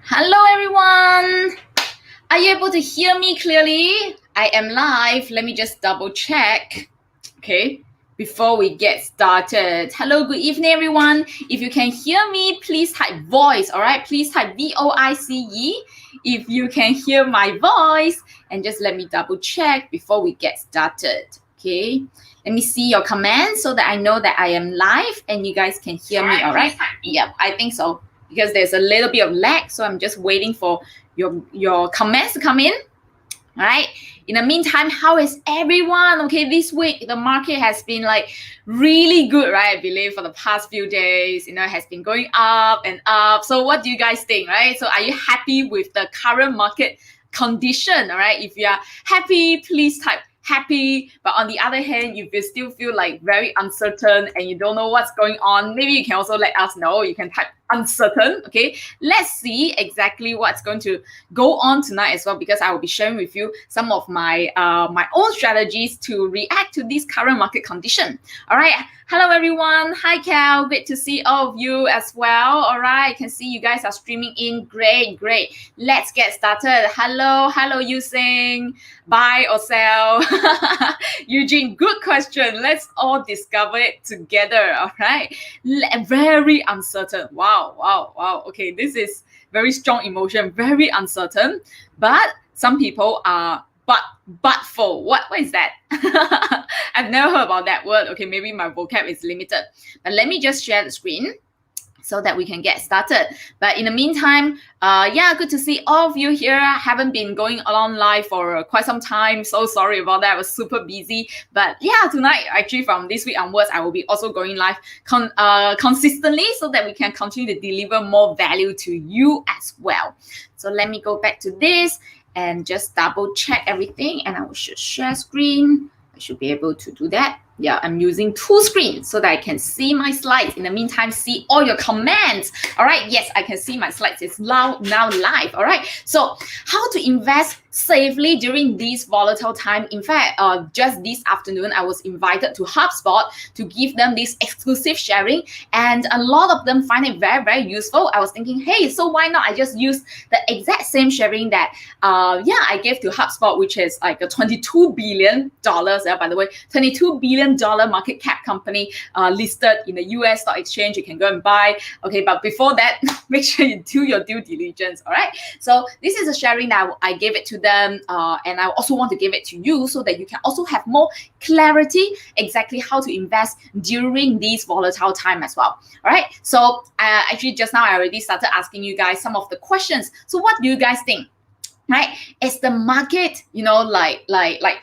Hello everyone. Are you able to hear me clearly? I am live. Let me just double check. Okay, before we get started. Hello, good evening everyone. If you can hear me, please type voice, all right? Please type VOICE if you can hear my voice, and just let me double check before we get started. Okay, let me see your comments so that I know that I am live and you guys can hear me, all right? Yep, I think so, because there's a little bit of lag, so I'm just waiting for your comments to come in. All right. In the meantime, how is everyone? Okay, this week the market has been like really good, right? I believe for the past few days, it has been going up and up. So what do you guys think, right? So are you happy with the current market condition? All right. If you are happy, please type happy. But on the other hand, if you still feel like very uncertain and you don't know what's going on, maybe you can also let us know. You can type uncertain. Okay, let's see exactly what's going to go on tonight as well, because I will be sharing with you some of my my own strategies to react to this current market condition. All right, hello everyone. Hi Cal, great to see all of you as well. All right, I can see you guys are streaming in. Great. Let's get started. Hello Yusing. Buy or sell? Eugene, good question. Let's all discover it together. All right, very uncertain. Wow. Okay, this is very strong emotion, very uncertain. But some people are butful. What is that? I've never heard about that word. Okay, maybe my vocab is limited. But let me just share the screen so that we can get started. But in the meantime, good to see all of you here. I haven't been going along live for quite some time. So sorry about that. I was super busy. But yeah, tonight, actually from this week onwards, I will be also going live consistently so that we can continue to deliver more value to you as well. So let me go back to this and just double check everything, and I will share screen. I should be able to do that. Yeah, I'm using two screens so that I can see my slides. In the meantime, see all your comments. All right, yes, I can see my slides. It's now live. All right, so how to invest safely during this volatile time. In fact, just this afternoon, I was invited to HubSpot to give them this exclusive sharing, and a lot of them find it very useful. I was thinking, hey, so why not I just use the exact same sharing that I gave to HubSpot, which is like a $22 billion, by the way, $22 billion market cap company listed in the US stock exchange. You can go and buy. Okay, but before that, make sure you do your due diligence. All right, so this is a sharing that I gave it to them, and I also want to give it to you so that you can also have more clarity exactly how to invest during this volatile time as well. All right, so actually just now I already started asking you guys some of the questions. So what do you guys think? Right, is the market, like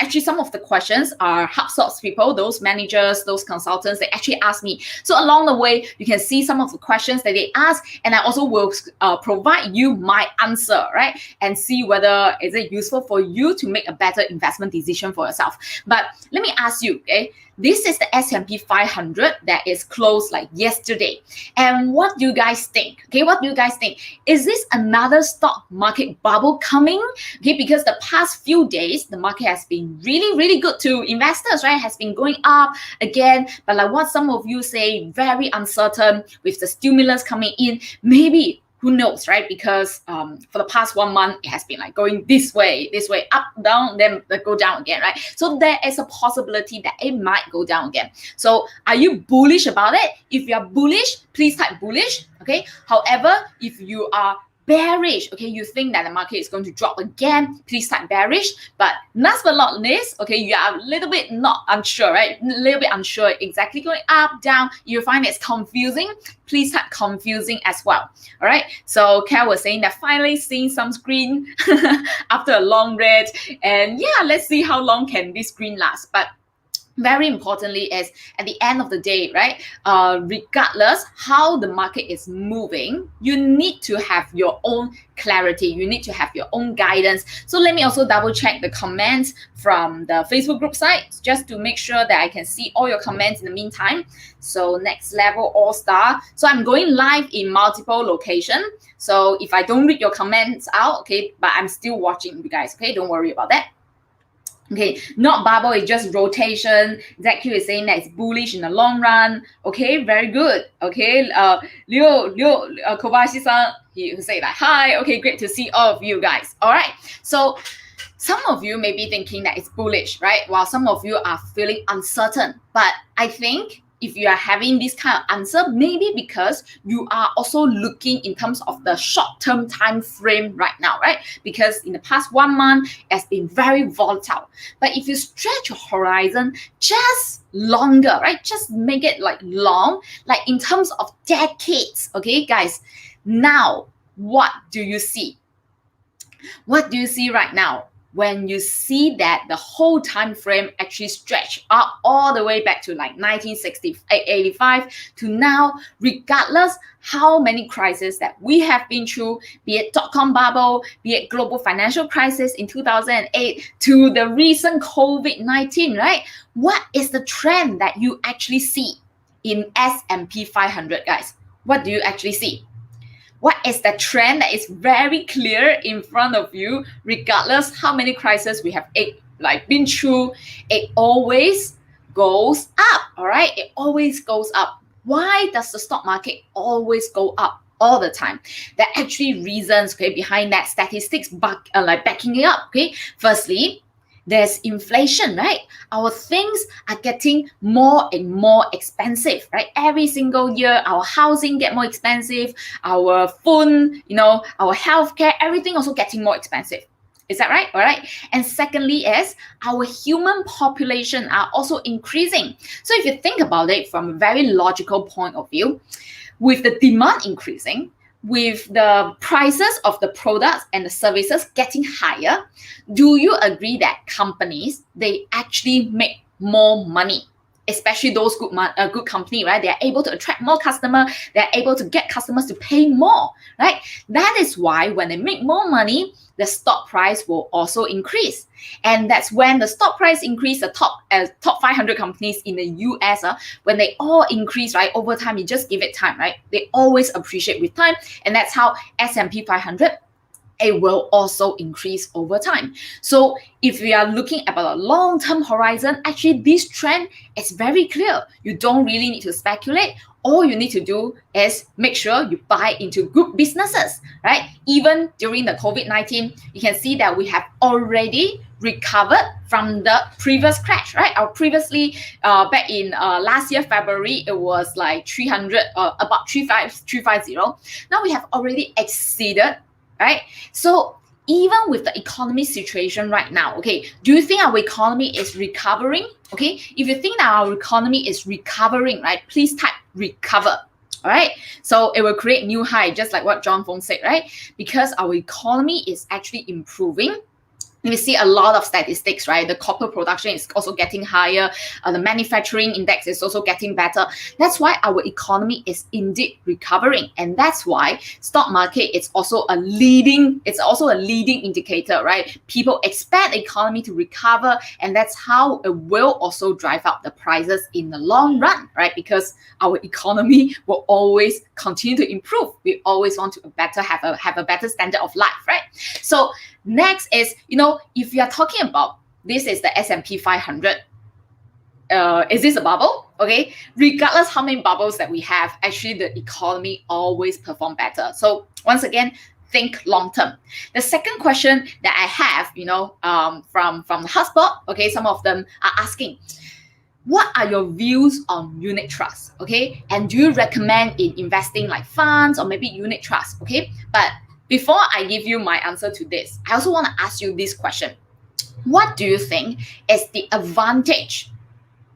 actually some of the questions are HubSpot's people, those managers, those consultants, they actually ask me. So along the way, you can see some of the questions that they ask, and I also will provide you my answer, right? And see whether is it useful for you to make a better investment decision for yourself. But let me ask you, okay? This is the S&P 500 that is closed like yesterday. And what do you guys think? Okay, what do you guys think? Is this another stock market bubble coming? Okay, because the past few days, the market has been really good to investors, right? Has been going up again. But like what some of you say, very uncertain with the stimulus coming in. Maybe, who knows, right? Because for the past 1 month, it has been like going this way, up, down, then go down again, right? So there is a possibility that it might go down again. So are you bullish about it? If you are bullish, please type bullish, okay? However, if you are bearish, okay, you think that the market is going to drop again, please type bearish. But last but not least, okay, you are a little bit not unsure, right? A little bit unsure exactly going up, down. You find it's confusing, please type confusing as well. All right, so Cal was saying that finally seeing some screen after a long read, and yeah, let's see how long can this screen last. But very importantly is at the end of the day, right, regardless how the market is moving, you need to have your own clarity. You need to have your own guidance. So let me also double check the comments from the Facebook group site just to make sure that I can see all your comments in the meantime. So next level all-star. So I'm going live in multiple locations. So if I don't read your comments out, okay, but I'm still watching you guys, okay, don't worry about that. Okay, not bubble, it's just rotation. ZQ is saying that it's bullish in the long run. Okay, very good. Okay, Kobashi-san, he say like, hi, okay, great to see all of you guys. All right, so some of you may be thinking that it's bullish, right? While some of you are feeling uncertain. But I think if you are having this kind of answer, maybe because you are also looking in terms of the short-term time frame right now, right? Because in the past 1 month, it's been very volatile. But if you stretch your horizon just longer, right? Just make it like long, like in terms of decades, okay, guys? Now, what do you see? What do you see right now? When you see that the whole time frame actually stretched up all the way back to like 1985 to now, regardless how many crises that we have been through, be it dot-com bubble, be it global financial crisis in 2008, to the recent COVID-19, right? What is the trend that you actually see in S&P 500, guys? What do you actually see? What is the trend that is very clear in front of you, regardless how many crises we have been through? It always goes up, all right? It always goes up. Why does the stock market always go up all the time? There are actually reasons, okay, behind that, statistics backing it up, okay? Firstly, there's inflation, right? Our things are getting more and more expensive, right? Every single year, our housing get more expensive, our phone, our healthcare, everything also getting more expensive. Is that right? All right. And secondly is our human population are also increasing. So if you think about it from a very logical point of view, with the demand increasing, with the prices of the products and the services getting higher, do you agree that companies, they actually make more money? Especially those good company, right? They are able to attract more customers. They're able to get customers to pay more, right? That is why when they make more money, the stock price will also increase. And that's when the stock price increase, the top 500 companies in the US, when they all increase, right, over time, you just give it time, right? They always appreciate with time. And that's how S&P 500, it will also increase over time. So if we are looking at a long-term horizon, actually this trend is very clear. You don't really need to speculate. All you need to do is make sure you buy into good businesses, right? Even during the COVID-19, you can see that we have already recovered from the previous crash, right? Our previously, back in last year, February, it was like 300, about 350. Now we have already exceeded, right? So even with the economy situation right now, okay, do you think our economy is recovering? Okay, if you think that our economy is recovering, right, please type recover. All right, so it will create new high, just like what John Fong said, right? Because our economy is actually improving. We see a lot of statistics, right? The copper production is also getting higher. The manufacturing index is also getting better. That's why our economy is indeed recovering. And that's why stock market is also a leading indicator, right? People expect the economy to recover, and that's how it will also drive up the prices in the long run, right? Because our economy will always continue to improve. We always want to have a better standard of life, right? So next is, if you are talking about, this is the S&P 500. Is this a bubble? Okay. Regardless how many bubbles that we have, actually the economy always perform better. So once again, think long term. The second question that I have, from the HubSpot, okay, some of them are asking, what are your views on unit trust? Okay. And do you recommend in investing like funds or maybe unit trust? Okay. But before I give you my answer to this, I also want to ask you this question. What do you think is the advantage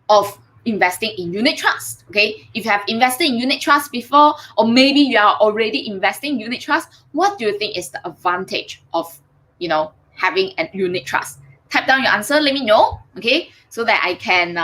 of investing in unit trust? Okay, if you have invested in unit trust before, or maybe you are already investing in unit trust, what do you think is the advantage of, having a unit trust? Type down your answer, let me know, okay, so that I can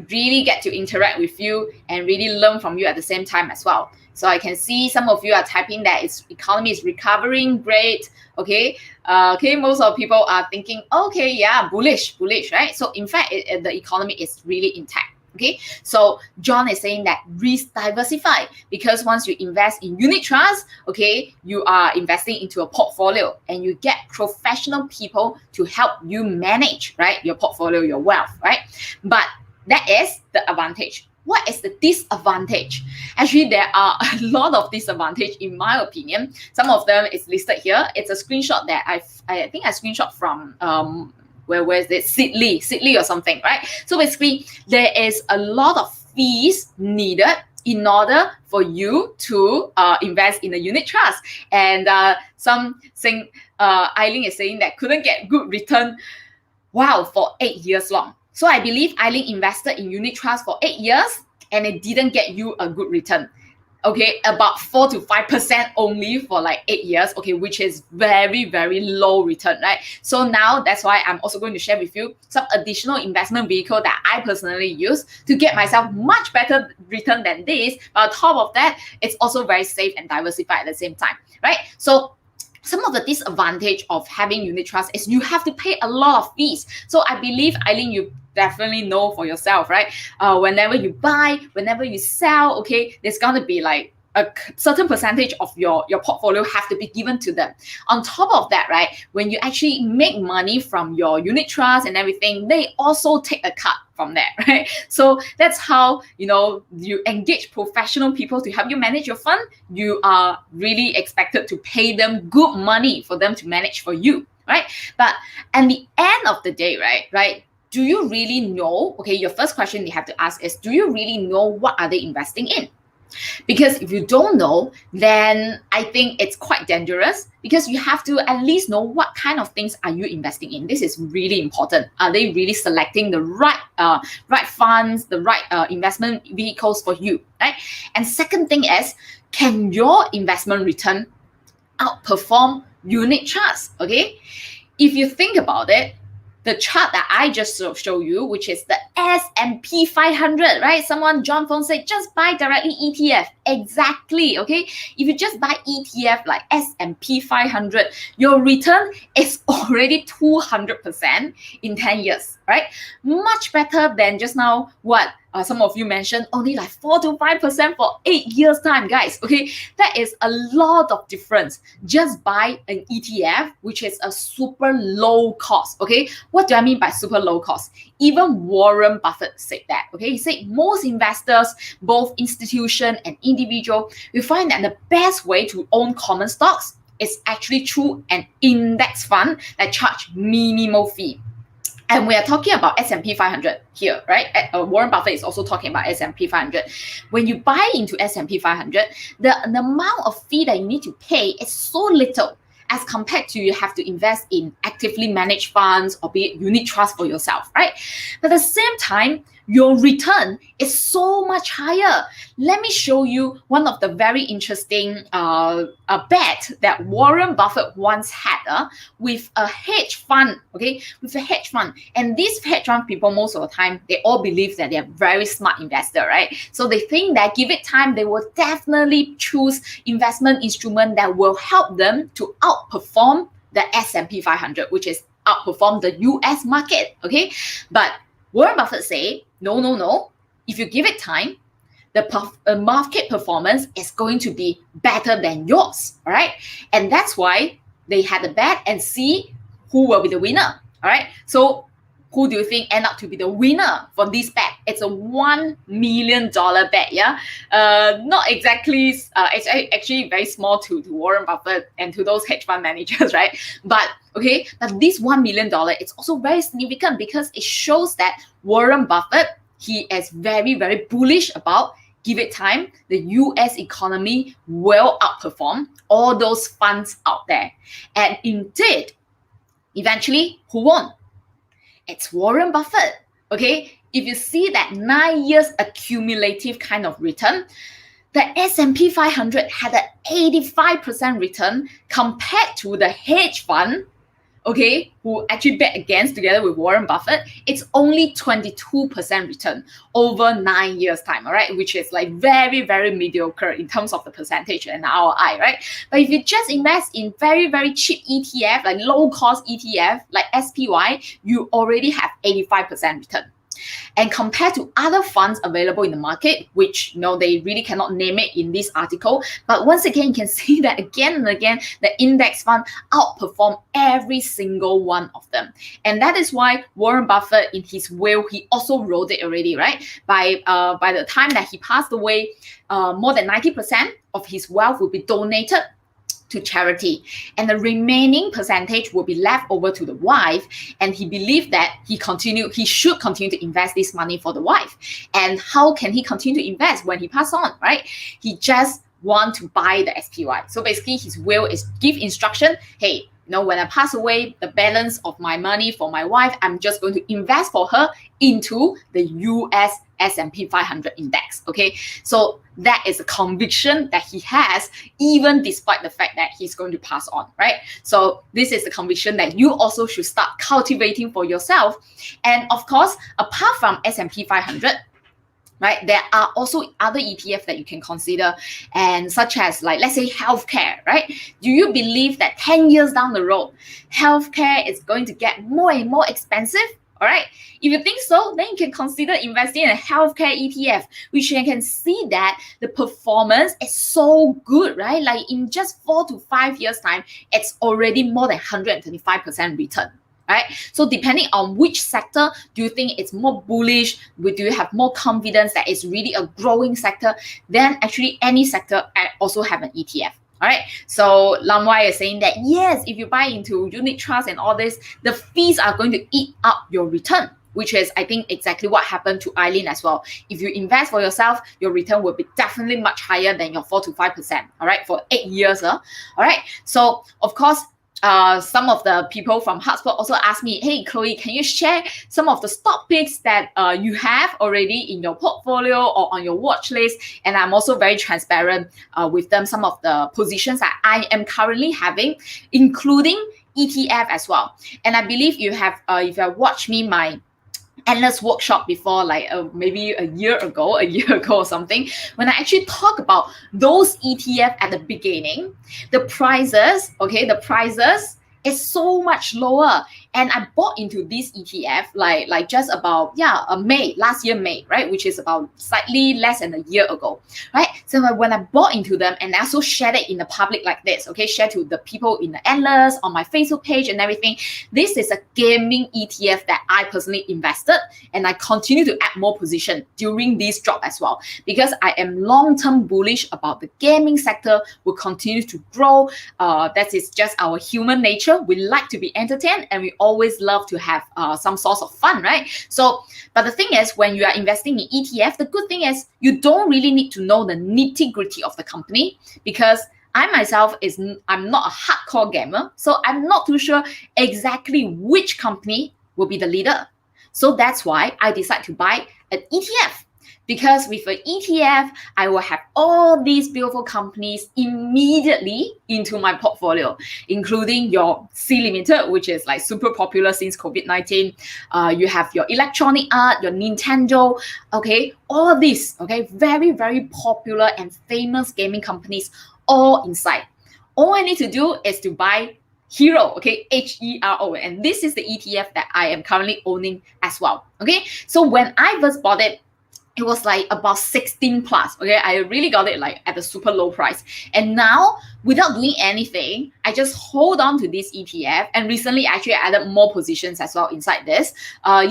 really get to interact with you and really learn from you at the same time as well. So I can see some of you are typing that its economy is recovering, great. Okay, most of people are thinking, okay, yeah, bullish, right? So in fact, the economy is really intact. Okay, so John is saying that risk diversify, because once you invest in unit trust, okay, you are investing into a portfolio and you get professional people to help you manage, right, your portfolio, your wealth, right? But that is the advantage. What is the disadvantage? Actually, there are a lot of disadvantage in my opinion. Some of them is listed here. It's a screenshot that I think I screenshot from where is it? Sidley or something, right? So basically, there is a lot of fees needed in order for you to invest in a unit trust. And some saying, Eileen is saying that couldn't get good return, wow, for 8 years long. So I believe Eileen invested in unit trust for 8 years and it didn't get you a good return. Okay, about 4 to 5% only for like 8 years, okay, which is very, very low return, right? So now that's why I'm also going to share with you some additional investment vehicle that I personally use to get myself much better return than this. But on top of that, it's also very safe and diversified at the same time, right? So some of the disadvantage of having unit trust is you have to pay a lot of fees. So I believe, Eileen, you definitely know for yourself, right? Whenever you buy, whenever you sell, okay, there's gonna be like a certain percentage of your portfolio have to be given to them. On top of that, right, when you actually make money from your unit trust and everything, they also take a cut from that, right? So that's how, you know, you engage professional people to help you manage your fund. You are really expected to pay them good money for them to manage for you, right? But at the end of the day, right, do you really know? Okay, your first question you have to ask is, do you really know what are they investing in? Because if you don't know, then I think it's quite dangerous, because you have to at least know what kind of things are you investing in. This is really important. Are they really selecting the right funds, the right investment vehicles for you, right? And second thing is, can your investment return outperform unit trust? Okay, if you think about it, the chart that I just show you, which is the S&P 500, right? John Fong said, just buy directly ETF. Exactly, okay? If you just buy ETF like S&P 500, your return is already 200% in 10 years, right? Much better than just now what some of you mentioned, only like 4 to 5% for 8 years time, guys, okay? That is a lot of difference. Just buy an ETF, which is a super low cost, okay? What do I mean by super low cost? Even Warren Buffett said that, okay? He said most investors, both institution and individual, will find that the best way to own common stocks is actually through an index fund that charge minimal fee. And we are talking about S&P 500 here, right? Warren Buffett is also talking about S&P 500. When you buy into S&P 500, the amount of fee that you need to pay is so little as compared to you have to invest in actively managed funds or be it unit trust for yourself, right? But at the same time, your return is so much higher. Let me show you one of the very interesting bet that Warren Buffett once had with a hedge fund, okay? With a hedge fund. And these hedge fund people, most of the time, they all believe that they're very smart investor, right? So they think that give it time, they will definitely choose investment instrument that will help them to outperform the S&P 500, which is outperform the US market, okay? But Warren Buffett say, no. If you give it time, the market performance is going to be better than yours, all right? And that's why they had a bet and see who will be the winner, all right? So who do you think end up to be the winner for this bet? It's a $1 million bet, yeah? Not exactly, it's actually very small to Warren Buffett and to those hedge fund managers, right? But okay, but this $1 million, it's also very significant because it shows that Warren Buffett, he is very, very bullish about, give it time, the US economy will outperform all those funds out there. And indeed, eventually, who won? It's Warren Buffett, okay? If you see that 9 years accumulative kind of return, the S&P 500 had an 85% return compared to the hedge fund, okay, who actually bet against together with Warren Buffett. It's only 22% return over 9 years time, all right, which is like very, very mediocre in terms of the percentage and ROI, right? But if you just invest in very, very cheap ETF, like low cost ETF, like SPY, you already have 85% return. And compared to other funds available in the market, which they really cannot name it in this article, but once again, you can see that again and again, the index fund outperform every single one of them. And that is why Warren Buffett, in his will, he also wrote it already, right? By the time that he passed away, more than 90% of his wealth will be donated to charity, and the remaining percentage will be left over to the wife. And he believed that he should continue to invest this money for the wife. And how can he continue to invest when he passed on, right? He just want to buy the SPY. So basically, his will is give instruction, hey, when I pass away, the balance of my money for my wife, I'm just going to invest for her into the US S&P 500 index, okay? So that is a conviction that he has, even despite the fact that he's going to pass on, right? So this is the conviction that you also should start cultivating for yourself. And of course, apart from S&P 500, right, there are also other ETFs that you can consider, and such as, like, let's say healthcare, right? Do you believe that 10 years down the road, healthcare is going to get more and more expensive? All right. If you think so, then you can consider investing in a healthcare ETF, which you can see that the performance is so good, right? Like in just 4 to 5 years time, it's already more than 125% return. Right? So depending on which sector, do you think it's more bullish? Do you have more confidence that it's really a growing sector? Then actually any sector also have an ETF. All right. So Lam Wai is saying that yes, if you buy into unit trust and all this, the fees are going to eat up your return, which is, I think, exactly what happened to Eileen as well. If you invest for yourself, your return will be definitely much higher than your 4 to 5%. All right, for 8 years. All right. So of course, some of the people from HubSpot also asked me, hey, Chloe, can you share some of the stock picks that you have already in your portfolio or on your watch list? And I'm also very transparent with them, some of the positions that I am currently having, including ETF as well. And I believe you have, if you have watched me, my endless workshop before, like maybe a year ago or something, when I actually talk about those ETF at the beginning, the prices is so much lower. And I bought into this ETF like just about last year May, right, which is about slightly less than a year ago, right? So when I bought into them, and I also shared it in the public like this, okay, share to the people in the endless on my Facebook page and everything. This is a gaming ETF that I personally invested, and I continue to add more position during this drop as well, because I am long-term bullish about the gaming sector will continue to grow. That is just our human nature. We like to be entertained, and we always love to have some source of fun, right? So, but the thing is, when you are investing in ETF, the good thing is you don't really need to know the nitty-gritty of the company, because I myself I'm not a hardcore gamer, so I'm not too sure exactly which company will be the leader. So that's why I decide to buy an ETF. Because with an ETF, I will have all these beautiful companies immediately into my portfolio, including your C Limited, which is like super popular since COVID-19. You have your Electronic Art, your Nintendo, okay, all these, okay, very, very popular and famous gaming companies all inside. All I need to do is to buy Hero, okay, HERO, and this is the ETF that I am currently owning as well, okay? So when I first bought it, it was like about 16 plus, okay? I really got it like at a super low price. And now, without doing anything, I just hold on to this ETF. And recently, actually, I added more positions as well inside this. I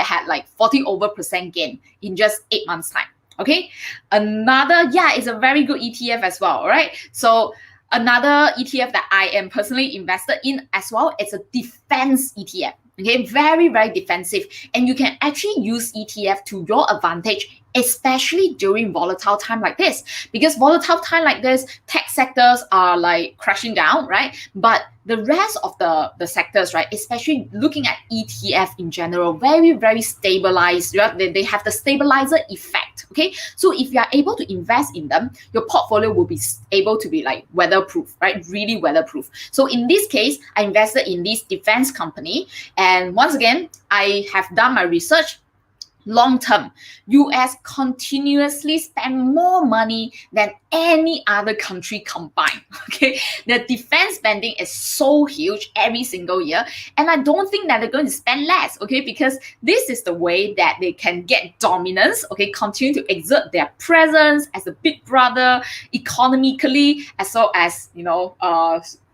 had like 40% gain in just 8 months' time, okay? Another, it's a very good ETF as well, all right? So another ETF that I am personally invested in as well, it's a defense ETF. Okay, very, very defensive. And you can actually use ETF to your advantage, especially during volatile time like this. Because volatile time like this, tech sectors are like crashing down, right? But the rest of the sectors, right, especially looking at ETF in general, very, very stabilized. Right? They have the stabilizer effect, okay? So if you are able to invest in them, your portfolio will be able to be like weatherproof, right? Really weatherproof. So in this case, I invested in this defense company. And once again, I have done my research. long term, US continuously spend more money than any other country combined. Okay, the defense spending is so huge every single year, and I don't think that they're going to spend less. Okay, because this is the way that they can get dominance. Okay, continue to exert their presence as a big brother economically, as well as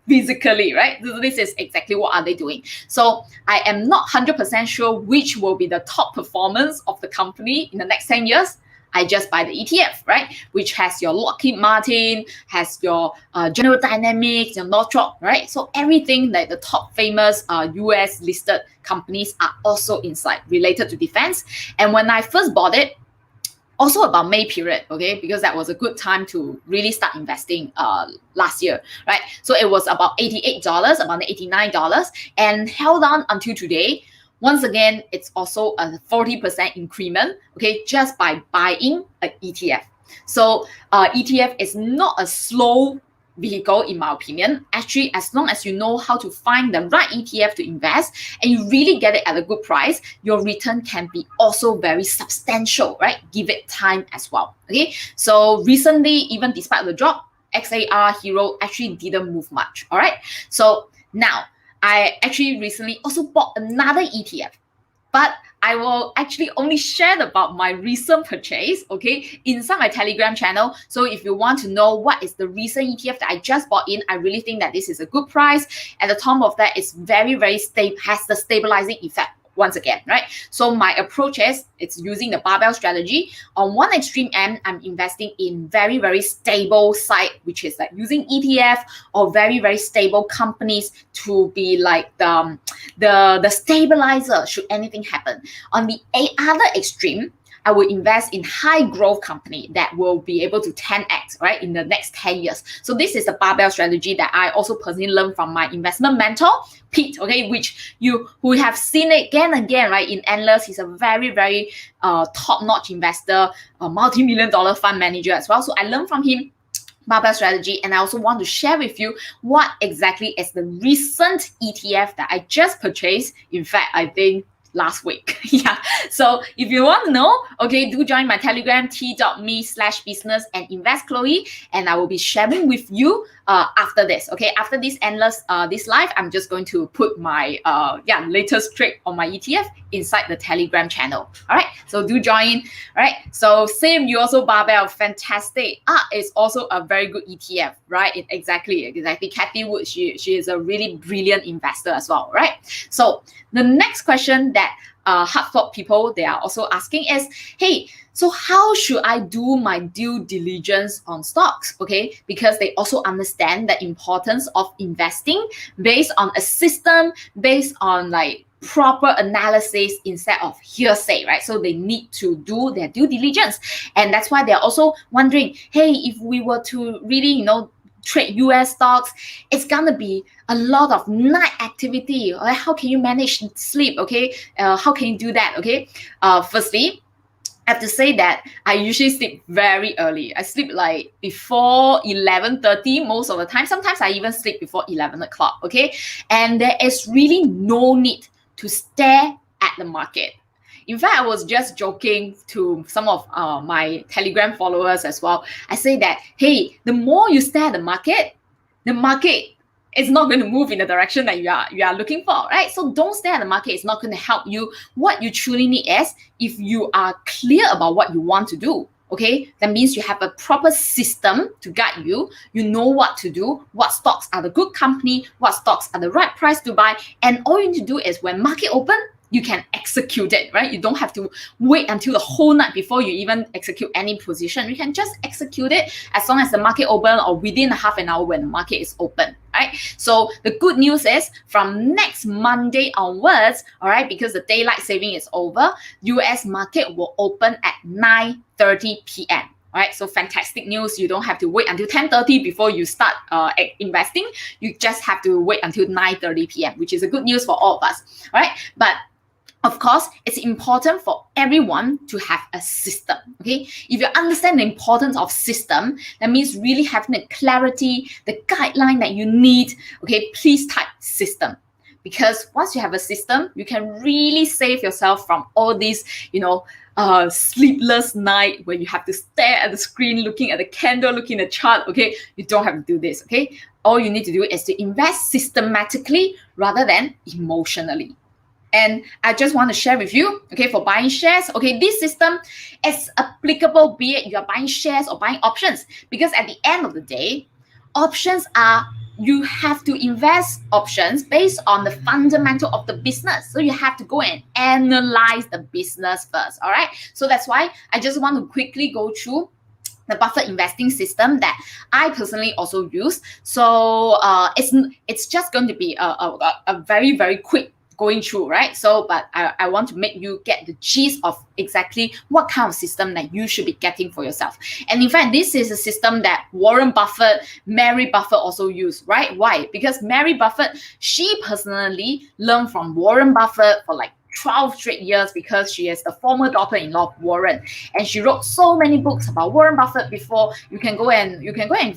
physically, right? This is exactly what are they doing. So I am not 100% sure which will be the top performance of the company in the next 10 years. I just buy the ETF, right? Which has your Lockheed Martin, has your General Dynamics, your Northrop, right? So everything that the top famous US listed companies are also inside related to defense. And when I first bought it, also about May period, okay, because that was a good time to really start investing last year, right? So it was about $88, about $89, and held on until today. Once again, it's also a 40% increment, okay, just by buying an ETF. So ETF is not a slow vehicle, in my opinion. Actually, as long as you know how to find the right ETF to invest and you really get it at a good price, your return can be also very substantial, right? Give it time as well. Okay, so recently, even despite the drop, XAR Hero actually didn't move much. All right, so now I actually recently also bought another ETF, but I will actually only share about my recent purchase, okay, inside my Telegram channel. So if you want to know what is the recent ETF that I just bought in, I really think that this is a good price. At the top of that, it's very, very stable, has the stabilizing effect once again, right? So my approach is it's using the barbell strategy. On one extreme end, I'm investing in very, very stable side, which is like using ETF or very, very stable companies to be like the stabilizer should anything happen. On the other extreme, I will invest in high growth company that will be able to 10x, right, in the next 10 years. So this is a barbell strategy that I also personally learned from my investment mentor, Pete, okay, which you who have seen it again and again, right, in Endless. He's a very, very top-notch investor, a multi-million-dollar fund manager as well. So I learned from him barbell strategy, and I also want to share with you what exactly is the recent ETF that I just purchased. In fact, I think last week. Yeah. So if you want to know, okay, do join my Telegram, t.me/business and invest Chloe, and I will be sharing with you after this. Okay, after this endless this live, I'm just going to put my latest trick on my ETF inside the Telegram channel. All right, so do join. All right, so same, you also barbell, fantastic. It's also a very good ETF, right? Exactly. Kathy Wood, she is a really brilliant investor as well, right? So the next question that HubSpot people, they are also asking is, hey, so how should I do my due diligence on stocks? Okay, because they also understand the importance of investing based on a system, based on like proper analysis instead of hearsay, right? So they need to do their due diligence. And that's why they're also wondering, hey, if we were to really, trade US stocks, it's gonna be a lot of night activity. Right? How can you manage sleep? Okay, how can you do that? Okay, firstly, I have to say that I usually sleep very early. I sleep like before 11:30 most of the time. Sometimes I even sleep before 11 o'clock. Okay, and there is really no need to stare at the market. In fact, I was just joking to some of my Telegram followers as well. I say that, hey, the more you stare at the market is not going to move in the direction that you are looking for, right? So don't stare at the market. It's not going to help you. What you truly need is, if you are clear about what you want to do, okay, that means you have a proper system to guide you. You know what to do, what stocks are the good company, what stocks are the right price to buy. And all you need to do is when market open, you can execute it, right? You don't have to wait until the whole night before you even execute any position. You can just execute it as long as the market open or within half an hour when the market is open, right? So the good news is from next Monday onwards, all right, because the daylight saving is over, US market will open at 9:30 p.m. All right, so fantastic news. You don't have to wait until 10:30 before you start investing. You just have to wait until 9:30 p.m., which is a good news for all of us, all right? But of course, it's important for everyone to have a system, okay? If you understand the importance of system, that means really having the clarity, the guideline that you need, okay? Please type system. Because once you have a system, you can really save yourself from all these, sleepless night where you have to stare at the screen, looking at the candle, looking at the chart. Okay, you don't have to do this. Okay, all you need to do is to invest systematically rather than emotionally. And I just want to share with you, okay, for buying shares, okay, this system is applicable be it you're buying shares or buying options, because at the end of the day, options are, you have to invest options based on the fundamental of the business. So you have to go and analyze the business first, all right? So that's why I just want to quickly go through the buffer investing system that I personally also use. So it's just going to be a very, very quick going through, right? So, but I want to make you get the gist of exactly what kind of system that you should be getting for yourself. And in fact, this is a system that Warren Buffett, Mary Buffett also use, right? Why? Because Mary Buffett, she personally learned from Warren Buffett for like 12 straight years, because she is the former daughter-in-law of Warren, and she wrote so many books about Warren Buffett before. You can go and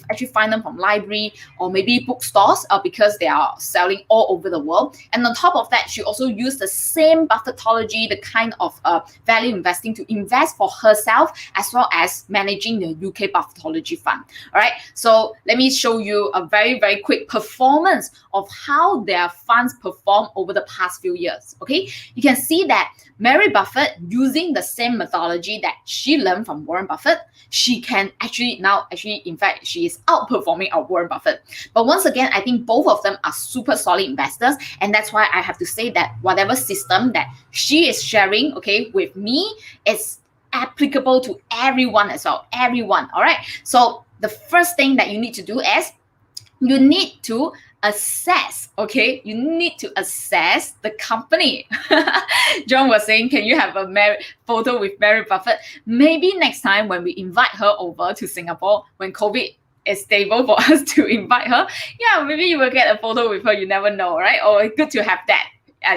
actually find them from library or maybe bookstores, because they are selling all over the world. And on top of that, she also used the same Buffettology, the kind of value investing, to invest for herself as well as managing the UK Buffettology fund. All right, so let me show you a very, very quick performance of how their funds perform over the past few years. Okay, you can see that Mary Buffett, using the same methodology that she learned from Warren Buffett, she can in fact, she is outperforming our Warren Buffett. But once again, I think both of them are super solid investors, and that's why I have to say that whatever system that she is sharing, okay, with me, is applicable to everyone as well. Everyone, all right? So the first thing that you need to do is you need to assess, okay? You need to assess the company. John was saying, can you have a photo with Mary Buffett? Maybe next time when we invite her over to Singapore, when COVID is stable for us to invite her, yeah, maybe you will get a photo with her. You never know, right? Or good to have that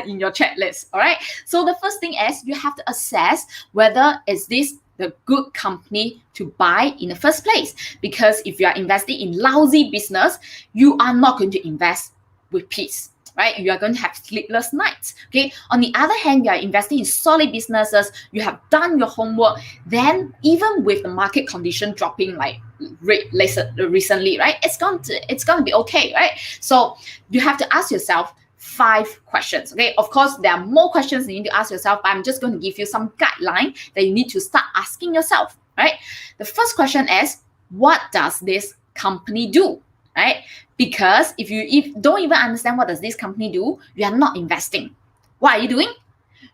in your checklist, all right? So the first thing is you have to assess whether is this the good company to buy in the first place. Because if you are investing in lousy business, you are not going to invest with peace, right? You are going to have sleepless nights, okay? On the other hand, you are investing in solid businesses, you have done your homework, then even with the market condition dropping like recently, right? It's going to be okay, right? So you have to ask yourself 5 questions. Okay, of course, there are more questions you need to ask yourself, but I'm just going to give you some guideline that you need to start asking yourself, right? The first question is, what does this company do, right? Because if you don't even understand what does this company do, you are not investing. What are you doing?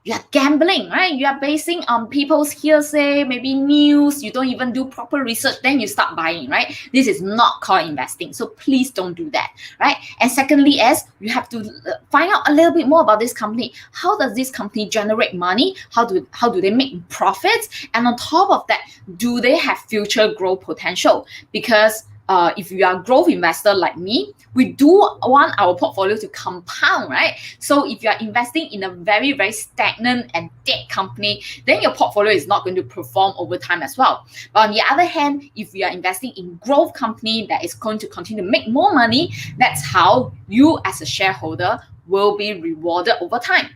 You are gambling, right? You are basing on people's hearsay, maybe news. You don't even do proper research, then you start buying, right? This is not called investing. So please don't do that, right? And secondly, is you have to find out a little bit more about this company. How does this company generate money? How do they make profits? And on top of that, do they have future growth potential? Because if you are a growth investor like me, we do want our portfolio to compound, right? So if you are investing in a very, very stagnant and dead company, then your portfolio is not going to perform over time as well. But on the other hand, if you are investing in growth company that is going to continue to make more money, that's how you as a shareholder will be rewarded over time.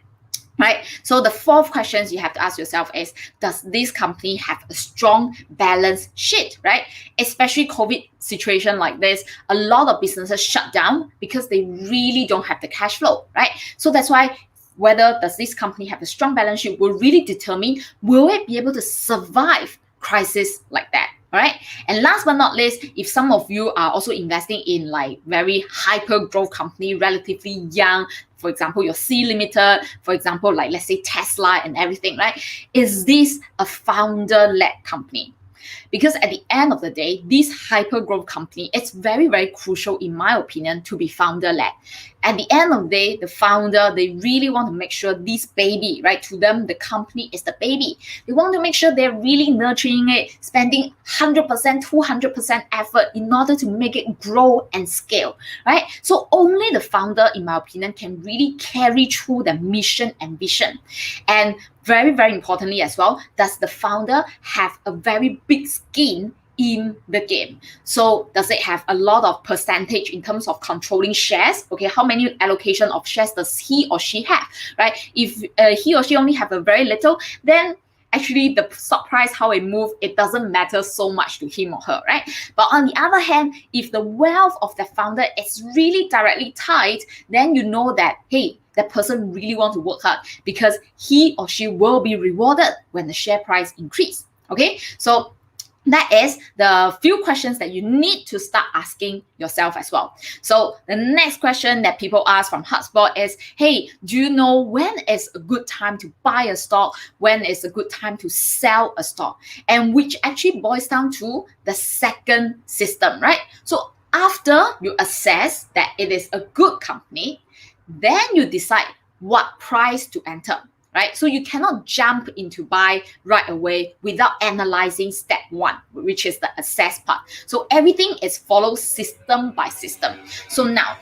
Right. So the 4th question you have to ask yourself is, does this company have a strong balance sheet, right? Especially COVID situation like this, a lot of businesses shut down because they really don't have the cash flow, right? So that's why whether does this company have a strong balance sheet will really determine, will it be able to survive crisis like that? All right. And last but not least, if some of you are also investing in like very hyper growth company, relatively young, for example, your C Limited, for example, like let's say Tesla and everything, right? Is this a founder-led company? Because at the end of the day, this hyper growth company, it's very, very crucial, in my opinion, to be founder-led. At the end of the day, the founder, they really want to make sure this baby, right? To them, the company is the baby. They want to make sure they're really nurturing it, spending 100%, 200% effort in order to make it grow and scale, right? So only the founder, in my opinion, can really carry through the mission and vision. And very, very importantly as well, does the founder have a very big skin in the game. So does it have a lot of percentage in terms of controlling shares? Okay, how many allocation of shares does he or she have, right? If he or she only have a very little, then actually the stock price, how it moves, it doesn't matter so much to him or her, right? But on the other hand, if the wealth of the founder is really directly tied, then you know that, hey, that person really wants to work hard because he or she will be rewarded when the share price increase. Okay, so that is the few questions that you need to start asking yourself as well. So the next question that people ask from HubSpot is, hey, do you know when is a good time to buy a stock? When is a good time to sell a stock? And which actually boils down to the second system, right? So after you assess that it is a good company, then you decide what price to enter. Right? So you cannot jump into buy right away without analyzing step one, which is the assess part. So everything is followed system by system. So now,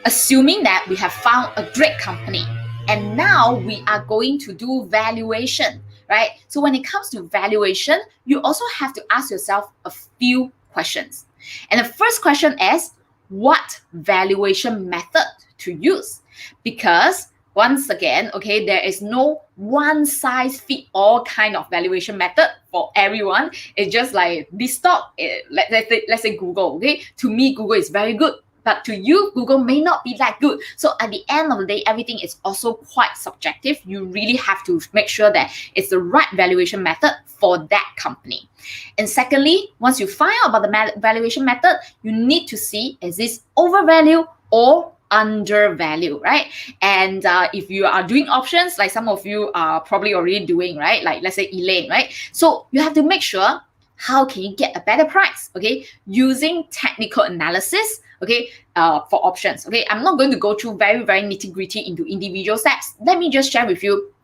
assuming that we have found a great company, and now we are going to do valuation, right? So when it comes to valuation, you also have to ask yourself a few questions. And the first question is, what valuation method to use? Because once again, okay, there is no one size fit all kind of valuation method for everyone. It's just like this stock, let's say Google, okay? To me, Google is very good, but to you, Google may not be that good. So at the end of the day, everything is also quite subjective. You really have to make sure that it's the right valuation method for that company. And secondly, once you find out about the valuation method, you need to see, is this overvalued or undervalued, right? And if you are doing options, like some of you are probably already doing, right? Like let's say Elaine, right? So you have to make sure, how can you get a better price, okay? Using technical analysis, okay, for options, okay? I'm not going to go through very nitty gritty into individual steps. Let me just share with you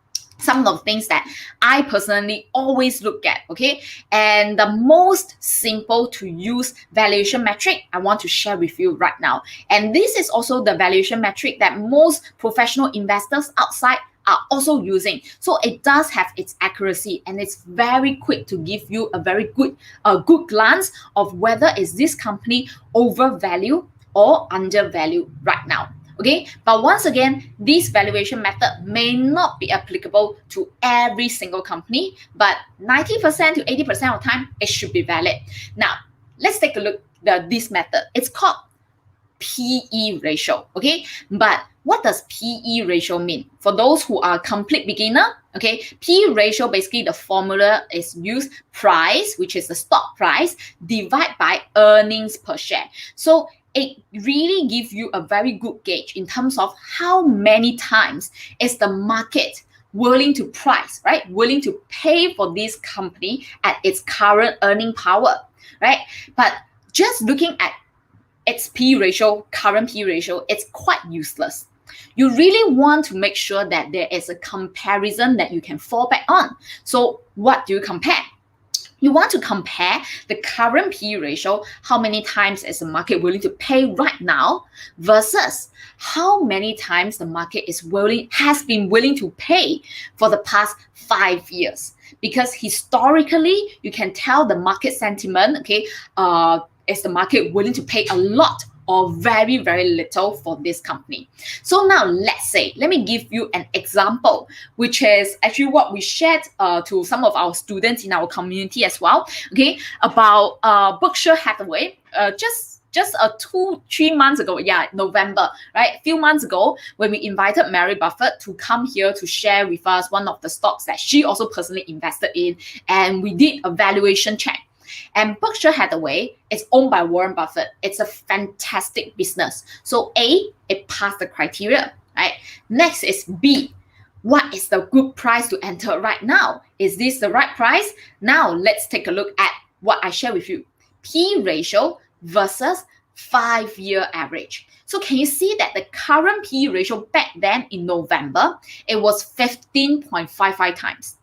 some of the things that I personally always look at, okay? And the most simple to use valuation metric I want to share with you right now. And this is also the valuation metric that most professional investors outside are also using. So it does have its accuracy and it's very quick to give you a very good glance of whether is this company overvalued or undervalued right now. Okay, but once again, this valuation method may not be applicable to every single company, but 90% to 80% of the time, it should be valid. Now, let's take a look at this method. It's called PE ratio, okay? But what does PE ratio mean? For those who are complete beginner, okay, PE ratio, basically the formula is use price, which is the stock price, divide by earnings per share. So it really gives you a very good gauge in terms of how many times is the market willing to price, right? Willing to pay for this company at its current earning power, right? But just looking at its P ratio, current P ratio, it's quite useless. You really want to make sure that there is a comparison that you can fall back on. So what do you compare? You want to compare the current P ratio, how many times is the market willing to pay right now, versus how many times the market has been willing to pay for the past 5 years. Because historically, you can tell the market sentiment, okay, is the market willing to pay a lot or very little for this company. So now let me give you an example, which is actually what we shared to some of our students in our community as well, okay, about Berkshire Hathaway, just 2-3 months ago, November, right? A few months ago, when we invited Mary Buffett to come here to share with us one of the stocks that she also personally invested in, and we did a valuation check. And Berkshire Hathaway is owned by Warren Buffett. It's a fantastic business. So A, it passed the criteria, right? Next is B. What is the good price to enter right now? Is this the right price? Now let's take a look at what I share with you. P ratio versus 5-year average. So can you see that the current P ratio back then in November, it was 15.55 times.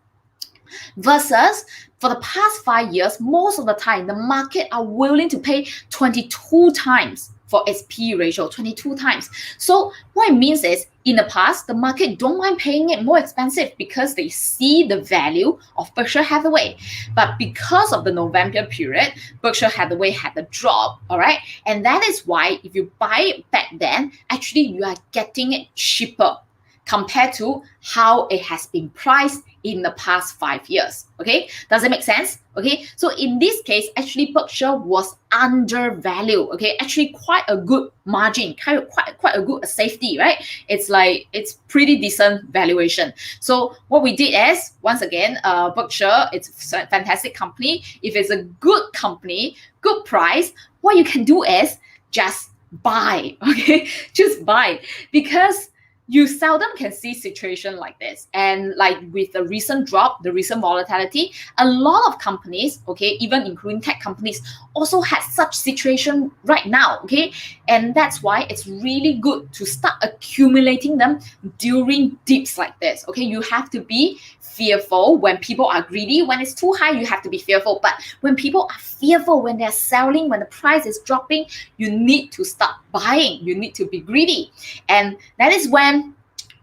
Versus for the past 5 years, most of the time, the market are willing to pay 22 times for its P ratio, 22 times. So what it means is, in the past, the market don't mind paying it more expensive because they see the value of Berkshire Hathaway. But because of the November period, Berkshire Hathaway had a drop, all right? And that is why if you buy it back then, actually you are getting it cheaper compared to how it has been priced in the past 5 years. Okay, does it make sense? Okay, so in this case, actually Berkshire was undervalued. Okay, actually quite a good margin, quite a good safety, right? It's pretty decent valuation. So what we did is, once again, Berkshire, it's a fantastic company. If it's a good company, good price, what you can do is just buy. Okay, just buy, because you seldom can see situation like this. And like with the recent drop, the recent volatility, a lot of companies, okay, even including tech companies, also had such situation right now, okay? And that's why it's really good to start accumulating them during dips like this, okay? You have to be fearful when people are greedy. When it's too high, you have to be fearful. But when people are fearful, when they're selling, when the price is dropping, you need to start buying. You need to be greedy. And that is when,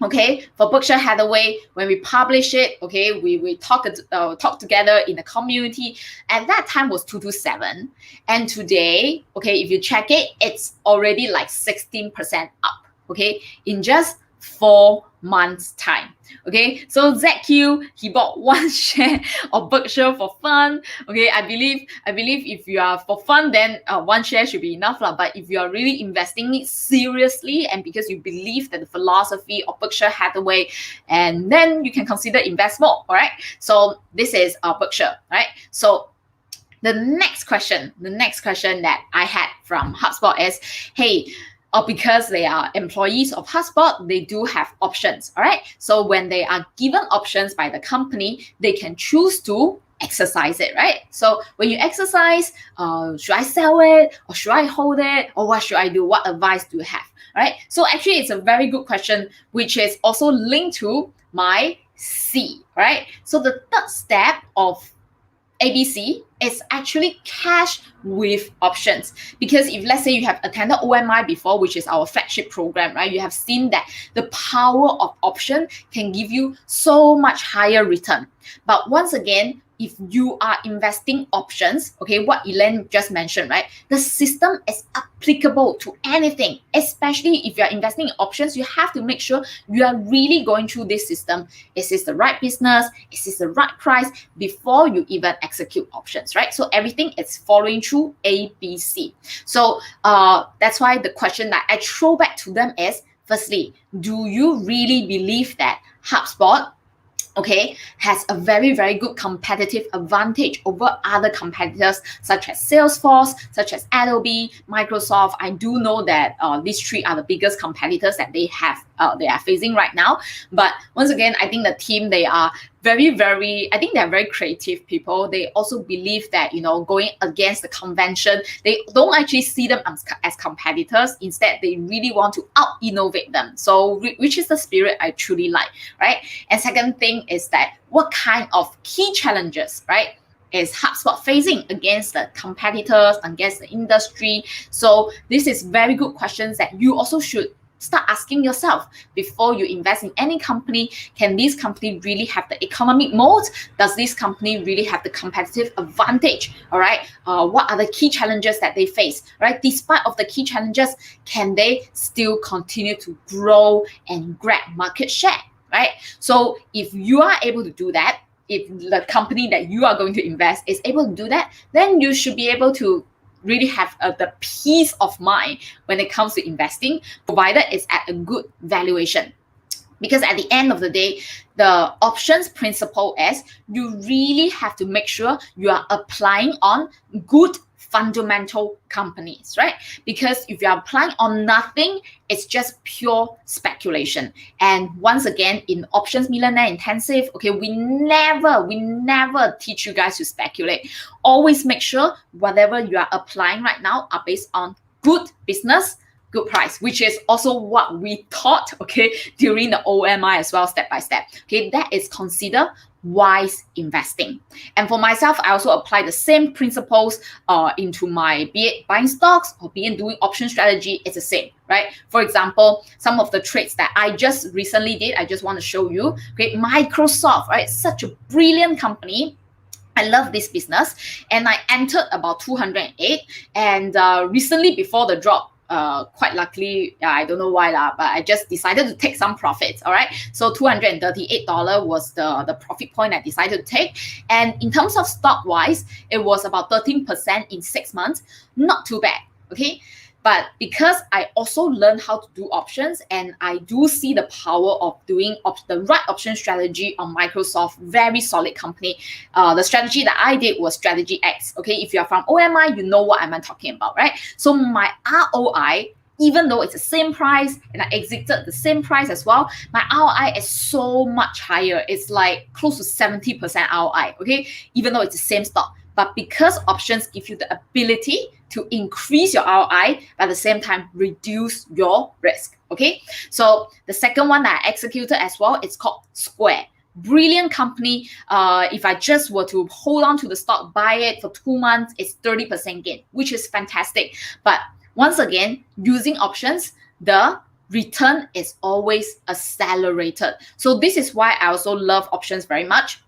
okay, for Berkshire Hathaway, when we publish it, okay, we talk together in the community. At that time was 227, and today, okay, if you check it, it's already like 16% up, okay, in just 4 months time. Okay, so ZQ, he bought 1 share of Berkshire for fun. Okay, I believe if you are for fun, then 1 share should be enough lah. But if you are really investing it seriously, and because you believe that the philosophy of Berkshire Hathaway, and then you can consider invest more. All right, so this is Berkshire, right? So the next question that I had from HubSpot is, hey, because they are employees of HubSpot, they do have options, all right? So when they are given options by the company, they can choose to exercise it, right? So when you exercise, should I sell it, or should I hold it, or what should I do? What advice do you have, right? So actually, it's a very good question, which is also linked to my C, right? So the third step of ABC is actually cash with options. Because if let's say you have attended OMI before, which is our flagship program, right? You have seen that the power of option can give you so much higher return. But once again, if you are investing options, okay, what Elaine just mentioned, right? The system is applicable to anything, especially if you're investing in options. You have to make sure you are really going through this system. Is this the right business? Is this the right price before you even execute options, right? So everything is following through ABC. So that's why the question that I throw back to them is, firstly, do you really believe that HubSpot, okay, has a very, very good competitive advantage over other competitors such as Salesforce, such as Adobe, Microsoft? I do know that these three are the biggest competitors that they are facing right now. But once again, I think the team, they are very, I think they're very creative people. They also believe that, going against the convention, they don't actually see them as competitors. Instead, they really want to out-innovate them. So, which is the spirit I truly like, right? And second thing is that what kind of key challenges, right, is HubSpot facing against the competitors, against the industry? So this is very good questions that you also should start asking yourself before you invest in any company. Can this company really have the economic moat? Does this company really have the competitive advantage? All right. What are the key challenges that they face? Right. Despite of the key challenges, can they still continue to grow and grab market share? Right. So if you are able to do that, if the company that you are going to invest is able to do that, then you should be able to really have the peace of mind when it comes to investing, provided it's at a good valuation. Because at the end of the day, the options principle is you really have to make sure you are applying on good fundamental companies, right? Because if you're applying on nothing, it's just pure speculation. And once again, in Options Millionaire Intensive, okay, we never teach you guys to speculate. Always make sure whatever you are applying right now are based on good business, good price, which is also what we taught, okay, during the OMI as well, step by step. Okay, that is considered wise investing. And for myself, I also apply the same principles into my, be it buying stocks or be it doing option strategy. It's the same, right? For example, some of the trades that I just recently did, I just want to show you. Okay, Microsoft, right? Such a brilliant company. I love this business, and I entered about 208. And recently, before the drop, quite luckily, I don't know why but I just decided to take some profits. All right, so $238 was the profit point I decided to take. And in terms of stock wise, it was about 13% in 6 months. Not too bad. Okay. But because I also learned how to do options, and I do see the power of doing the right option strategy on Microsoft, very solid company. The strategy that I did was strategy X. Okay, if you're from OMI, you know what I'm talking about, right? So my ROI, even though it's the same price and I exited the same price as well, my ROI is so much higher. It's like close to 70% ROI, okay? Even though it's the same stock. But because options give you the ability to increase your ROI, but at the same time, reduce your risk, okay? So the second one that I executed as well, it's called Square. Brilliant company. If I just were to hold on to the stock, buy it for 2 months, it's 30% gain, which is fantastic. But once again, using options, the return is always accelerated. So this is why I also love options very much.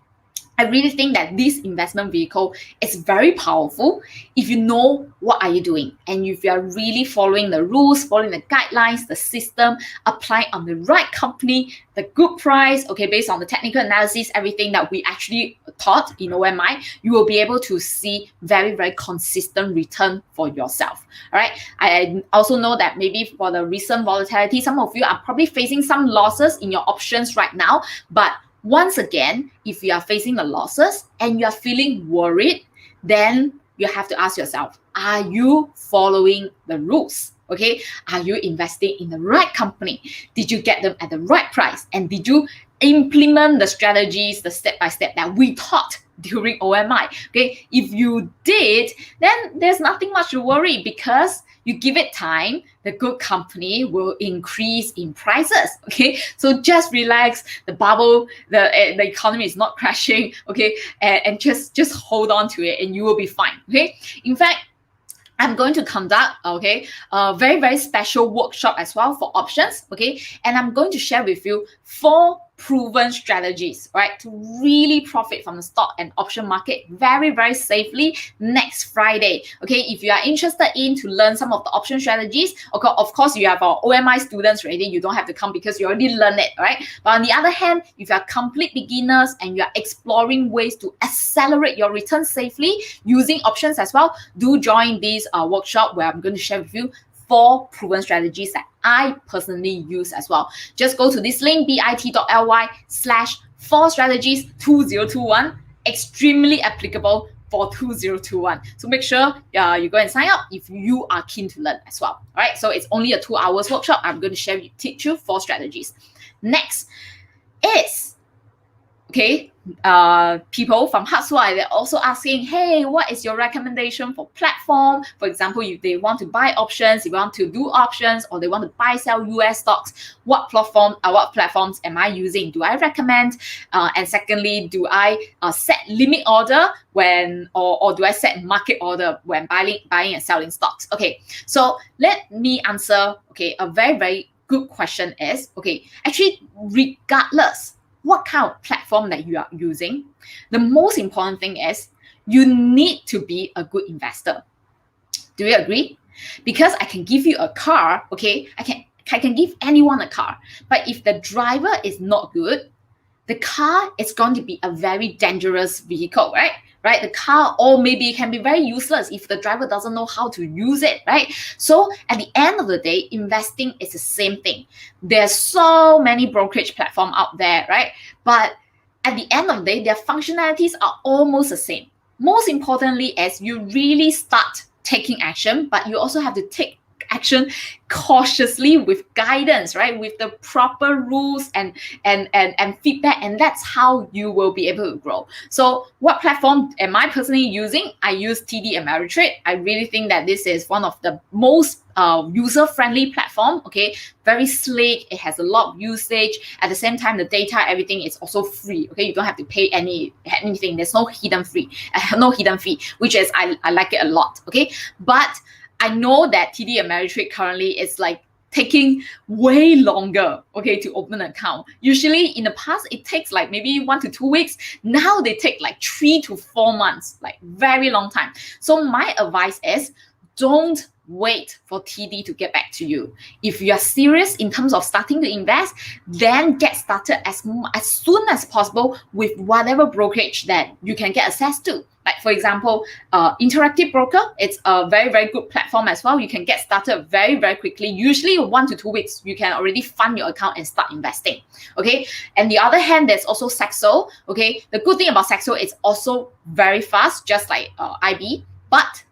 I really think that this investment vehicle is very powerful if you know what are you doing, and if you are really following the rules, following the guidelines, the system, applying on the right company, the good price, okay, based on the technical analysis, everything that we actually taught in OMI, you will be able to see very, very consistent return for yourself. All right. I also know that maybe for the recent volatility, some of you are probably facing some losses in your options right now, but once again, if you are facing the losses and you are feeling worried, then you have to ask yourself, are you following the rules? Okay, are you investing in the right company? Did you get them at the right price? And did you implement the strategies, the step-by-step that we taught during OMI? Okay, if you did, then there's nothing much to worry, because you give it time, the good company will increase in prices. Okay, so just relax. The bubble, the economy is not crashing. Okay, and just hold on to it, and you will be fine. Okay, in fact, I'm going to conduct, okay, a very, very special workshop as well for options, okay? And I'm going to share with you 4 proven strategies, right, to really profit from the stock and option market very, very safely next Friday, okay? If you are interested in to learn some of the option strategies, okay, of course, you have our OMI students ready. You don't have to come because you already learned it, right? But on the other hand, if you are complete beginners and you are exploring ways to accelerate your return safely using options as well, do join this workshop where I'm going to share with you 4 proven strategies that I personally use as well. Just go to this link, bit.ly/4 strategies 2021, extremely applicable for 2021. So make sure you go and sign up if you are keen to learn as well. All right, so it's only a 2 hours workshop. I'm going to teach you 4 strategies. Next is, okay, people from HubSpot, they're also asking, hey, what is your recommendation for platform? For example, if they want to buy options, if they want to do options, or they want to buy, sell US stocks, what platforms am I using? Do I recommend? And secondly, do I set limit order when, or do I set market order when buying and selling stocks? Okay, so let me answer, okay, a very, very good question is, okay, actually, regardless what kind of platform that you are using, the most important thing is you need to be a good investor. Do you agree? Because I can give you a car, okay? I can give anyone a car, but if the driver is not good, the car is going to be a very dangerous vehicle, right? Right? The car, or maybe it can be very useless if the driver doesn't know how to use it, right? So at the end of the day, investing is the same thing. There's so many brokerage platforms out there, right? But at the end of the day, their functionalities are almost the same. Most importantly, as you really start taking action, but you also have to take action cautiously with guidance, right? With the proper rules and feedback, and that's how you will be able to grow. So what platform am I personally using? I use TD Ameritrade. I really think that this is one of the most user-friendly platform. Okay, very sleek. It has a lot of usage. At the same time, the data, everything is also free. Okay, you don't have to pay anything. There's no hidden fee, which is I like it a lot. Okay, but I know that TD Ameritrade currently is like taking way longer, okay, to open an account. Usually in the past, it takes like maybe 1 to 2 weeks. Now they take like 3 to 4 months, like very long time. So my advice is don't wait for TD to get back to you. If you are serious in terms of starting to invest, then get started as soon as possible with whatever brokerage that you can get access to. Like for example, Interactive Broker, it's a very, very good platform as well. You can get started very, very quickly. Usually 1 to 2 weeks, you can already fund your account and start investing. Okay. And the other hand, there's also Saxo. Okay. The good thing about Saxo is also very fast, just like IB, but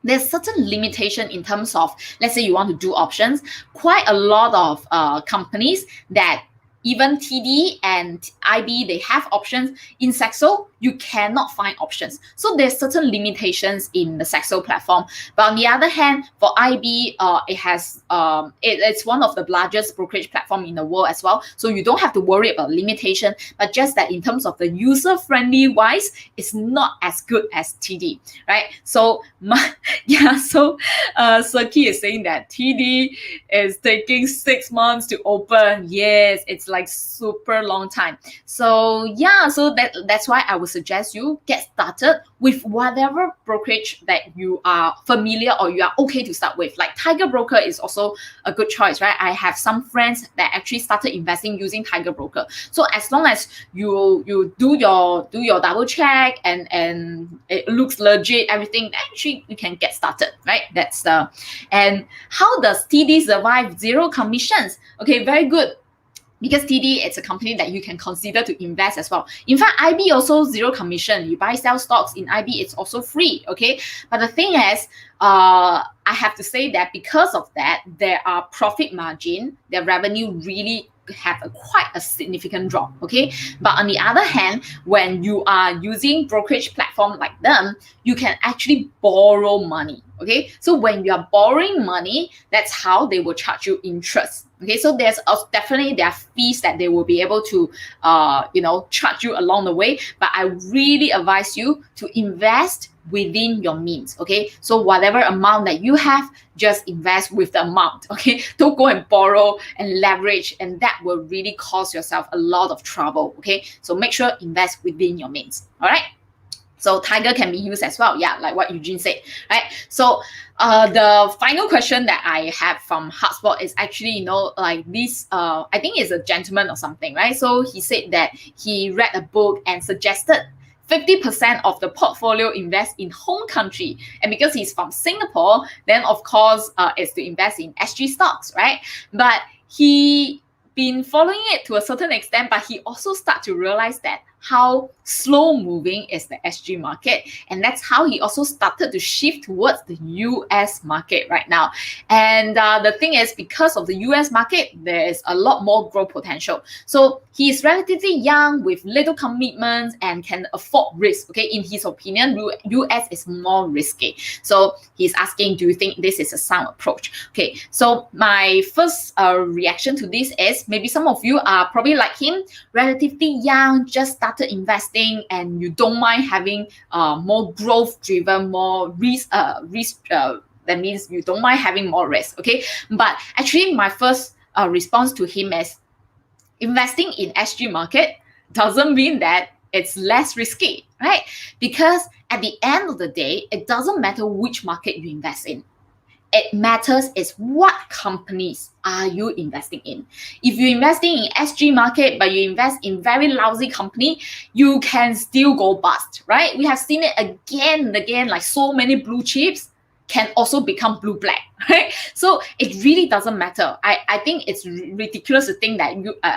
there's certain limitation in terms of, let's say you want to do options. Quite a lot of companies that even TD and IB, they have options. In Saxo, you cannot find options. So there's certain limitations in the Saxo platform. But on the other hand, for IB, it has it's one of the largest brokerage platform in the world as well. So you don't have to worry about limitation, but just that in terms of the user-friendly wise, it's not as good as TD, right? So Saki is saying that TD is taking 6 months to open. Yes, it's like super long time. So yeah, so that's why I would suggest you get started with whatever brokerage that you are familiar or you are okay to start with. Like Tiger Broker is also a good choice, right? I have some friends that actually started investing using Tiger Broker. So as long as you do your double check and it looks legit, everything, actually you can get started, right? That's and how does TD survive 0 commissions? Okay, very good. Because TD, it's a company that you can consider to invest as well. In fact, IB also 0 commission. You buy, sell stocks in IB, it's also free, okay? But the thing is, I have to say that because of that, there are profit margin, their revenue really have quite a significant drop, okay? But on the other hand, when you are using brokerage platform like them, you can actually borrow money, okay? So when you are borrowing money, that's how they will charge you interest. Okay, so there's definitely there are fees that they will be able to, charge you along the way. But I really advise you to invest within your means. Okay, so whatever amount that you have, just invest with the amount. Okay, don't go and borrow and leverage, and that will really cause yourself a lot of trouble. Okay, so make sure invest within your means. All right. So Tiger can be used as well. Yeah, like what Eugene said, right? So the final question that I have from HubSpot is actually, like this, I think it's a gentleman or something, right? So he said that he read a book and suggested 50% of the portfolio invest in home country. And because he's from Singapore, then of course it's to invest in SG stocks, right? But he been following it to a certain extent, but he also start to realize that how slow moving is the SG market. And that's how he also started to shift towards the US market right now. And the thing is, because of the US market, there is a lot more growth potential. So he is relatively young with little commitments and can afford risk. Okay, in his opinion, US is more risky. So he's asking, do you think this is a sound approach? Okay, so my first reaction to this is maybe some of you are probably like him, relatively young, just started investing, and you don't mind having more growth driven, more risk. That means you don't mind having more risk. Okay, but actually my first response to him is investing in SG market doesn't mean that it's less risky, right? Because at the end of the day, it doesn't matter which market you invest in. It matters is what companies are you investing in. If you're investing in SG market, but you invest in very lousy company, you can still go bust, right? We have seen it again and again, like so many blue chips. can also become blue-black, right? So it really doesn't matter. I think it's ridiculous to think that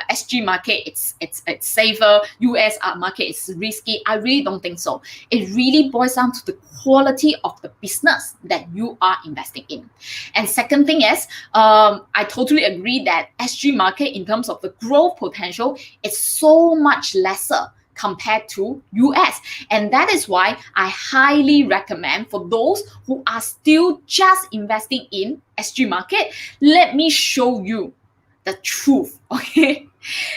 SG market it's safer, US market is risky. I really don't think so. It really boils down to the quality of the business that you are investing in. And second thing is, I totally agree that SG market in terms of the growth potential is so much lesser compared to US. And that is why I highly recommend for those who are still just investing in SG market, let me show you the truth, okay?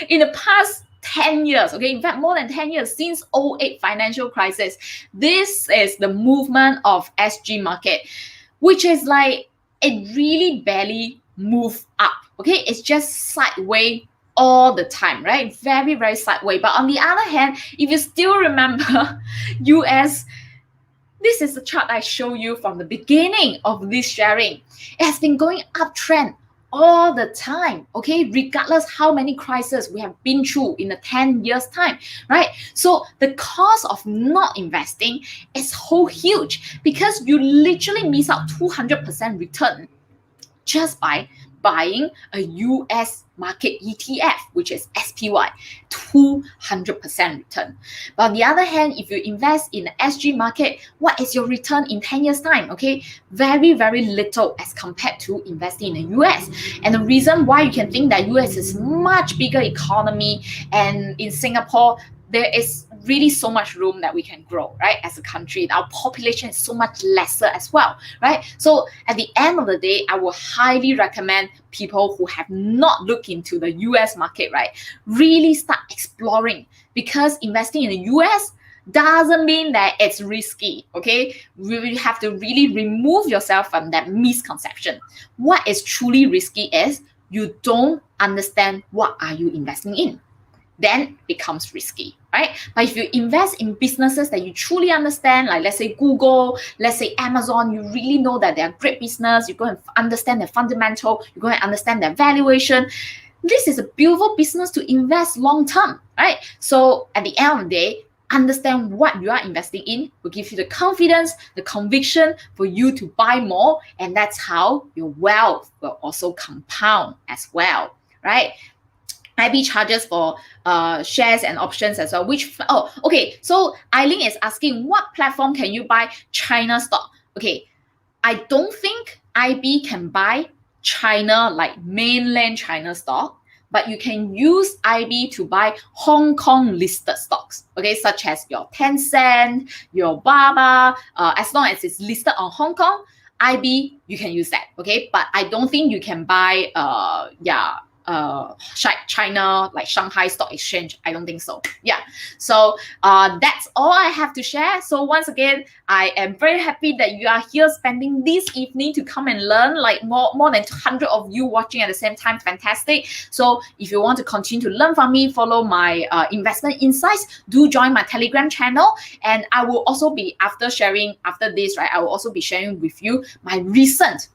In the past 10 years, okay, in fact, more than 10 years since 2008 financial crisis, this is the movement of SG market, which is like, it really barely moved up, okay? It's just sideways all the time, right? Very, very sideways. But on the other hand, if you still remember US, this is the chart I show you from the beginning of this sharing. It has been going uptrend all the time, okay? Regardless how many crises we have been through in the 10 years time, right? So the cost of not investing is so huge because you literally miss out 200% return just by buying a US market ETF, which is SPY, 200% return. But on the other hand, if you invest in the SG market, what is your return in 10 years time? Okay, very, very little as compared to investing in the US. And the reason why you can think that US is much bigger economy, and in Singapore, there is really so much room that we can grow, right? As a country, our population is so much lesser as well, right? So at the end of the day, I will highly recommend people who have not looked into the US market, right? Really start exploring, because investing in the US doesn't mean that it's risky, okay? You have to really remove yourself from that misconception. What is truly risky is you don't understand what are you investing in. Then becomes risky, right? But if you invest in businesses that you truly understand, like let's say Google, let's say Amazon, you really know that they are great business, you go and understand their fundamental, you go and understand their valuation. This is a beautiful business to invest long term, right? So at the end of the day, understand what you are investing in will give you the confidence, the conviction for you to buy more, and that's how your wealth will also compound as well, right? IB charges for shares and options as well. So Eileen is asking, what platform can you buy China stock? Okay, I don't think IB can buy China, like mainland China stock, but you can use IB to buy Hong Kong listed stocks, okay, such as your Tencent, your Baba, as long as it's listed on Hong Kong, IB, you can use that, okay? But I don't think you can buy, China, like Shanghai Stock Exchange. I don't think so. Yeah. So that's all I have to share. So once again, I am very happy that you are here spending this evening to come and learn, like more than 200 of you watching at the same time. Fantastic. So if you want to continue to learn from me, follow my investment insights, do join my Telegram channel. And I will also be, after this, right, I will also be sharing with you my recent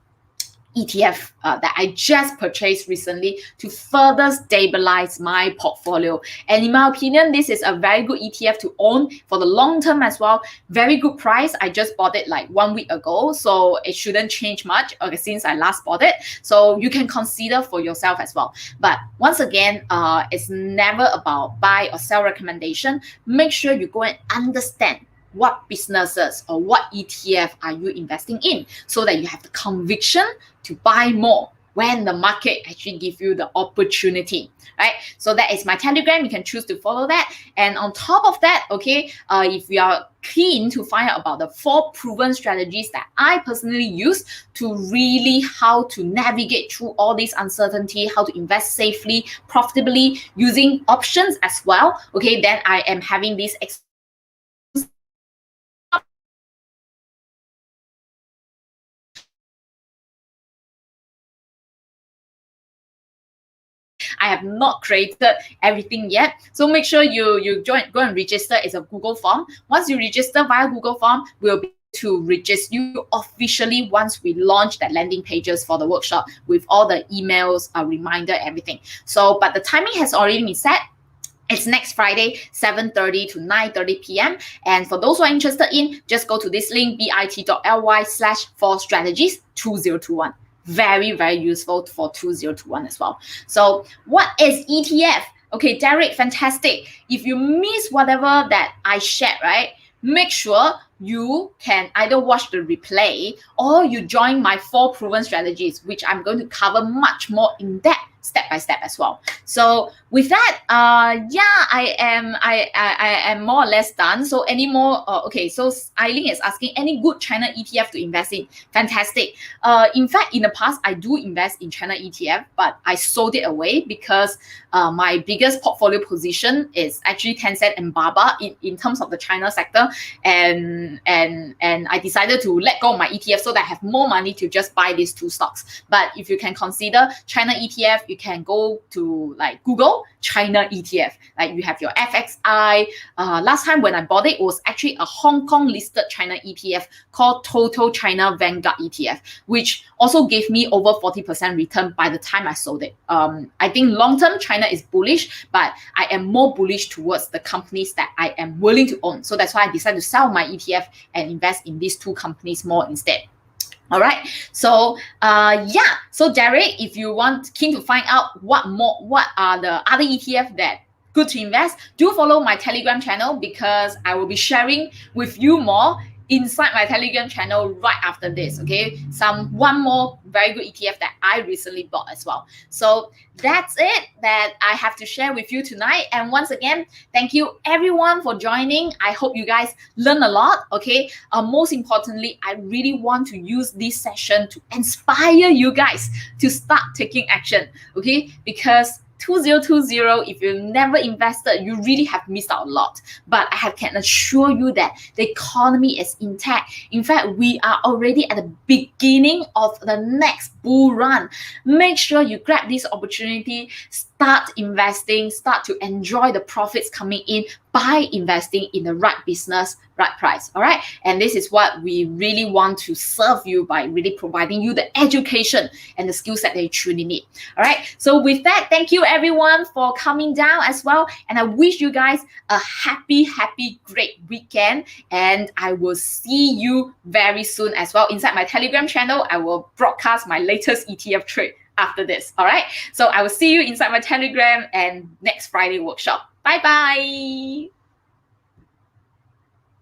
ETF that I just purchased recently to further stabilize my portfolio. And in my opinion, this is a very good ETF to own for the long term as well. Very good price. I just bought it like 1 week ago, so it shouldn't change much since I last bought it. So you can consider for yourself as well. But once again, it's never about buy or sell recommendation. Make sure you go and understand what businesses or what ETF are you investing in, so that you have the conviction to buy more when the market actually gives you the opportunity, right? So that is my Telegram. You can choose to follow that. And on top of that, okay, if you are keen to find out about the 4 proven strategies that I personally use to really how to navigate through all this uncertainty, how to invest safely, profitably, using options as well, okay, then I am having this I have not created everything yet. So make sure you go and register. It's a Google form. Once you register via Google form, we'll be to register you officially once we launch that landing pages for the workshop with all the emails, reminder, everything. So, but the timing has already been set. It's next Friday, 7:30 to 9:30 p.m. And for those who are interested in, just go to this link, bit.ly/4strategies2021. Very, very useful for 2021 as well. So what is ETF? Okay, Derek, fantastic. If you miss whatever that I shared, right, make sure you can either watch the replay or you join my 4 proven strategies, which I'm going to cover much more in depth, step by step as well. So with that, I am more or less done. So any more? Okay, so Eileen is asking any good China ETF to invest in. Fantastic. In fact, in the past, I do invest in China ETF, but I sold it away because my biggest portfolio position is actually Tencent and Baba in terms of the China sector, and I decided to let go of my ETF so that I have more money to just buy these 2 stocks. But if you can consider China ETF, you can go to like Google China ETF. Like you have your FXI. Last time when I bought it, it was actually a Hong Kong listed China ETF called Total China Vanguard ETF, which also gave me over 40% return by the time I sold it. I think long term China is bullish, but I am more bullish towards the companies that I am willing to own. So that's why I decided to sell my ETF and invest in these 2 companies more instead. All right. So so Derek, if you want keen to find out what are the other ETF that good to invest, do follow my Telegram channel because I will be sharing with you more inside my Telegram channel right after this. Okay, one more very good ETF that I recently bought as well. So that's it that I have to share with you tonight. And once again, thank you everyone for joining. I hope you guys learn a lot. Okay, most importantly, I really want to use this session to inspire you guys to start taking action. Okay, because 2020, if you never invested, you really have missed out a lot. But I can assure you that the economy is intact. In fact, we are already at the beginning of the next bull run. Make sure you grab this opportunity, start investing, start to enjoy the profits coming in by investing in the right business, right price. All right. And this is what we really want to serve you by really providing you the education and the skill set that you truly need. All right. So with that, thank you everyone for coming down as well. And I wish you guys a happy, great weekend. And I will see you very soon as well. Inside my Telegram channel, I will broadcast my latest ETF trade after this. All right. So I will see you inside my Telegram and next Friday workshop. Bye-bye.